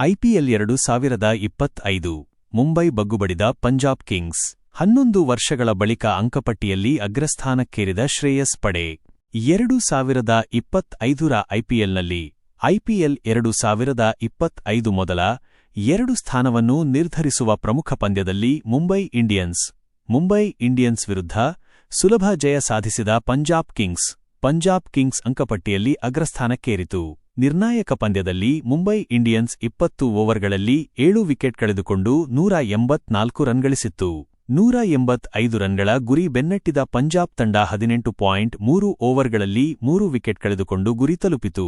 IPL 2025 Mumbai ಬಗ್ಗುಬಡಿದ Punjab Kings 11 ವರ್ಷಗಳ ಬಳಿಕ ಅಂಕಪಟ್ಟಿಯಲ್ಲಿ ಅಗ್ರಸ್ಥಾನಕ್ಕೇರಿದ ಶ್ರೇಯಸ್ ಪಡೆ 2025ರ ಐಪಿಎಲ್ನಲ್ಲಿ ಐಪಿಎಲ್ 2025 ಮೊದಲ 2 ಸ್ಥಾನವನ್ನು ನಿರ್ಧರಿಸುವ ಪ್ರಮುಖ ಪಂದ್ಯದಲ್ಲಿ ಮುಂಬೈ ಇಂಡಿಯನ್ಸ್ ವಿರುದ್ಧ ಸುಲಭ ಜಯ ಸಾಧಿಸಿದ ಪಂಜಾಬ್ ಕಿಂಗ್ಸ್ ಅಂಕಪಟ್ಟಿಯಲ್ಲಿ ಅಗ್ರಸ್ಥಾನಕ್ಕೇರಿತು. ನಿರ್ಣಾಯಕ ಪಂದ್ಯದಲ್ಲಿ ಮುಂಬೈ ಇಂಡಿಯನ್ಸ್ 20 ಓವರ್ಗಳಲ್ಲಿ 7 ವಿಕೆಟ್ ಕಳೆದುಕೊಂಡು 184 ರನ್ ಗಳಿಸಿತ್ತು. 185 ರನ್ಗಳ ಗುರಿ ಬೆನ್ನಟ್ಟಿದ ಪಂಜಾಬ್ ತಂಡ 18.3 ಓವರ್ಗಳಲ್ಲಿ 3 ವಿಕೆಟ್ ಕಳೆದುಕೊಂಡು ಗುರಿ ತಲುಪಿತು.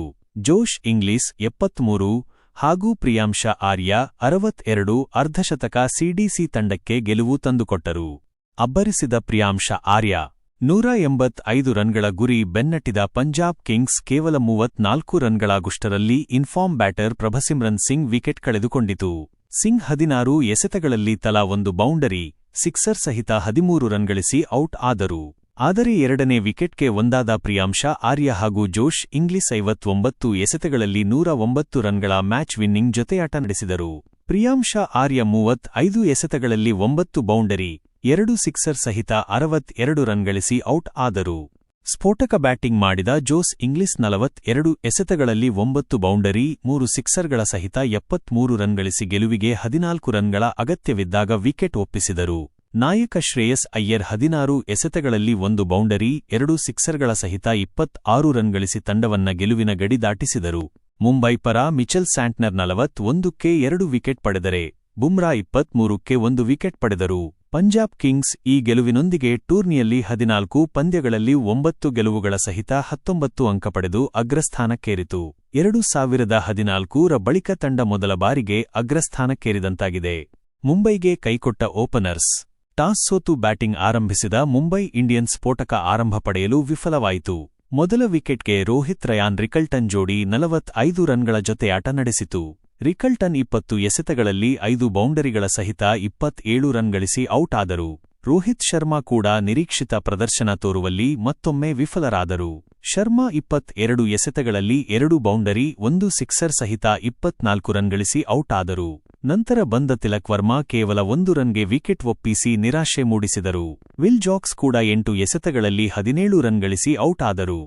ಜೋಶ್ ಇಂಗ್ಲಿಸ್ 73 ಹಾಗೂ ಪ್ರಿಯಾಂಶ ಆರ್ಯ 62 ಅರ್ಧಶತಕ ಸಿಡಿಸಿ ತಂಡಕ್ಕೆ ಗೆಲುವು ತಂದುಕೊಟ್ಟರು. ಅಬ್ಬರಿಸಿದ ಪ್ರಿಯಾಂಶ ಆರ್ಯ 185 ರನ್ಗಳ ಗುರಿ ಬೆನ್ನಟ್ಟಿದ ಪಂಜಾಬ್ ಕಿಂಗ್ಸ್ ಕೇವಲ 34 ರನ್ಗಳಾಗುಷ್ಟರಲ್ಲಿ in form batter Prabhsimran Singh wicket ಕಳೆದುಕೊಂಡಿತು. ಸಿಂಗ್ 16 ಎಸೆತಗಳಲ್ಲಿ ತಲಾ 1 ಬೌಂಡರಿ, ಸಿಕ್ಸರ್ ಸಹಿತ 13 ರನ್ ಗಳಿಸಿ ಔಟ್ ಆದರು. ಆದರೆ ಎರಡನೇ ವಿಕೆಟ್ಗೆ ಒಂದಾದ ಪ್ರಿಯಾಂಶ ಆರ್ಯ ಹಾಗೂ ಜೋಶ್ ಇಂಗ್ಲಿಸ್ 59 ಎಸೆತಗಳಲ್ಲಿ 109 ರನ್ಗಳ ಮ್ಯಾಚ್ ವಿನ್ನಿಂಗ್ ಜೊತೆಯಾಟ ನಡೆಸಿದರು. ಪ್ರಿಯಾಂಶ ಆರ್ಯ 35 ಎಸೆತಗಳಲ್ಲಿ 9 ಬೌಂಡರಿ, 2 ಸಿಕ್ಸರ್ ಸಹಿತ 62 ರನ್ ಗಳಿಸಿ ಔಟ್ ಆದರು. ಸ್ಫೋಟಕ ಬ್ಯಾಟಿಂಗ್ ಮಾಡಿದ ಜೋಸ್ ಇಂಗ್ಲಿಸ್ 42 ಎಸೆತಗಳಲ್ಲಿ 9 ಬೌಂಡರಿ, 3 ಸಿಕ್ಸರ್ಗಳ ಸಹಿತ 73 ರನ್ ಗಳಿಸಿ ಗೆಲುವಿಗೆ 14 ರನ್ಗಳ ಅಗತ್ಯವಿದ್ದಾಗ ವಿಕೆಟ್ ಒಪ್ಪಿಸಿದರು. ನಾಯಕ ಶ್ರೇಯಸ್ ಅಯ್ಯರ್ 16 ಎಸೆತಗಳಲ್ಲಿ 1 ಬೌಂಡರಿ, 2 ಸಿಕ್ಸರ್ಗಳ ಸಹಿತ 26 ರನ್ ಗಳಿಸಿ ತಂಡವನ್ನ ಗೆಲುವಿನ ಗಡಿ ದಾಟಿಸಿದರು. ಮುಂಬೈ ಪರ ಮಿಚೆಲ್ ಸ್ಯಾಂಟ್ನರ್ 41ಕ್ಕೆ 2 ವಿಕೆಟ್ ಪಡೆದರೆ ಬುಮ್ರಾ 23ಕ್ಕೆ 1 ವಿಕೆಟ್ ಪಡೆದರು. ಪಂಜಾಬ್ ಕಿಂಗ್ಸ್ ಈ ಗೆಲುವಿನೊಂದಿಗೆ ಟೂರ್ನಿಯಲ್ಲಿ 14 ಪಂದ್ಯಗಳಲ್ಲಿ 9 ಗೆಲುವುಗಳ ಸಹಿತ 19 ಅಂಕ ಪಡೆದು ಅಗ್ರಸ್ಥಾನಕ್ಕೇರಿತು. 2014ರ ಬಳಿಕ ತಂಡ ಮೊದಲ ಬಾರಿಗೆ ಅಗ್ರಸ್ಥಾನಕ್ಕೇರಿದಂತಾಗಿದೆ. ಮುಂಬೈಗೆ ಕೈಕೊಟ್ಟ ಓಪನರ್ಸ್. ಟಾಸ್ ಸೋತು ಬ್ಯಾಟಿಂಗ್ ಆರಂಭಿಸಿದ ಮುಂಬೈ ಇಂಡಿಯನ್ಸ್ ಸ್ಫೋಟಕ ಆರಂಭ ಪಡೆಯಲು ವಿಫಲವಾಯಿತು. ಮೊದಲ ವಿಕೆಟ್ಗೆ ರೋಹಿತ್ ರಯಾನ್ ರಿಕಲ್ಟನ್ ಜೋಡಿ 45 ರನ್ಗಳ ಜೊತೆಯಾಟ ನಡೆಸಿತು. ರಿಕಲ್ಟನ್ 20 ಎಸೆತಗಳಲ್ಲಿ 5 ಬೌಂಡರಿಗಳ ಸಹಿತ 27 ರನ್ ಗಳಿಸಿ ಔಟ್ ಆದರು. ರೋಹಿತ್ ಶರ್ಮಾ ಕೂಡ ನಿರೀಕ್ಷಿತ ಪ್ರದರ್ಶನ ತೋರುವಲ್ಲಿ ಮತ್ತೊಮ್ಮೆ ವಿಫಲರಾದರು. ಶರ್ಮಾ 22 ಎಸೆತಗಳಲ್ಲಿ 2 ಬೌಂಡರಿ, 1 ಸಿಕ್ಸರ್ ಸಹಿತ 24 ರನ್ ಗಳಿಸಿ ಔಟ್ ಆದರು. ನಂತರ ಬಂದ ತಿಲಕ್ ವರ್ಮಾ ಕೇವಲ 1 ರನ್ಗೆ ವಿಕೆಟ್ ಒಪ್ಪಿಸಿ ನಿರಾಶೆ ಮೂಡಿಸಿದರು. ವಿಲ್ ಜಾಕ್ಸ್ ಕೂಡ 8 ಎಸೆತಗಳಲ್ಲಿ 17 ರನ್ ಗಳಿಸಿ ಔಟ್ ಆದರು.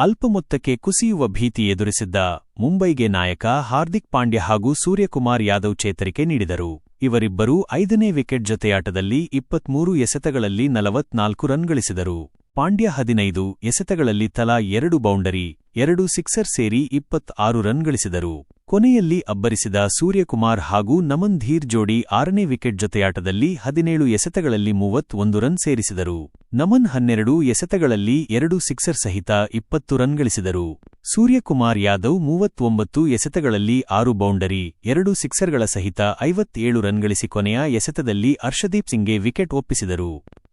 ಅಲ್ಪ ಮೊತ್ತಕ್ಕೆ ಕುಸಿಯುವ ಭೀತಿ ಎದುರಿಸಿದ್ದ ಮುಂಬೈಗೆ ನಾಯಕ ಹಾರ್ದಿಕ್ ಪಾಂಡ್ಯ ಹಾಗೂ ಸೂರ್ಯಕುಮಾರ್ ಯಾದವ್ ಚೇತರಿಕೆ ನೀಡಿದರು. ಇವರಿಬ್ಬರೂ 5ನೇ ವಿಕೆಟ್ ಜೊತೆಯಾಟದಲ್ಲಿ 23 ಎಸೆತಗಳಲ್ಲಿ 44 ರನ್ ಗಳಿಸಿದರು. ಪಾಂಡ್ಯ 15 ಎಸೆತಗಳಲ್ಲಿ ತಲಾ 2 ಬೌಂಡರಿ, 2 ಸಿಕ್ಸರ್ ಸೇರಿ 26 ರನ್ ಗಳಿಸಿದರು. ಕೊನೆಯಲ್ಲಿ ಅಬ್ಬರಿಸಿದ ಸೂರ್ಯಕುಮಾರ್ ಹಾಗೂ ನಮನ್ ಧೀರ್ ಜೋಡಿ 6ನೇ ವಿಕೆಟ್ ಜೊತೆಯಾಟದಲ್ಲಿ 17 ಎಸೆತಗಳಲ್ಲಿ 31 ರನ್ ಸೇರಿಸಿದರು. ನಮನ್ 12 ಎಸೆತಗಳಲ್ಲಿ 2 ಸಿಕ್ಸರ್ ಸಹಿತ 20 ರನ್ ಗಳಿಸಿದರು. ಸೂರ್ಯಕುಮಾರ್ ಯಾದವ್ 39 ಎಸೆತಗಳಲ್ಲಿ 6 ಬೌಂಡರಿ, 2 ಸಿಕ್ಸರ್ಗಳ ಸಹಿತ 57 ರನ್ ಗಳಿಸಿ ಕೊನೆಯ ಎಸೆತದಲ್ಲಿ ಅರ್ಷದೀಪ್ ಸಿಂಗ್ಗೆ ವಿಕೆಟ್ ಒಪ್ಪಿಸಿದರು.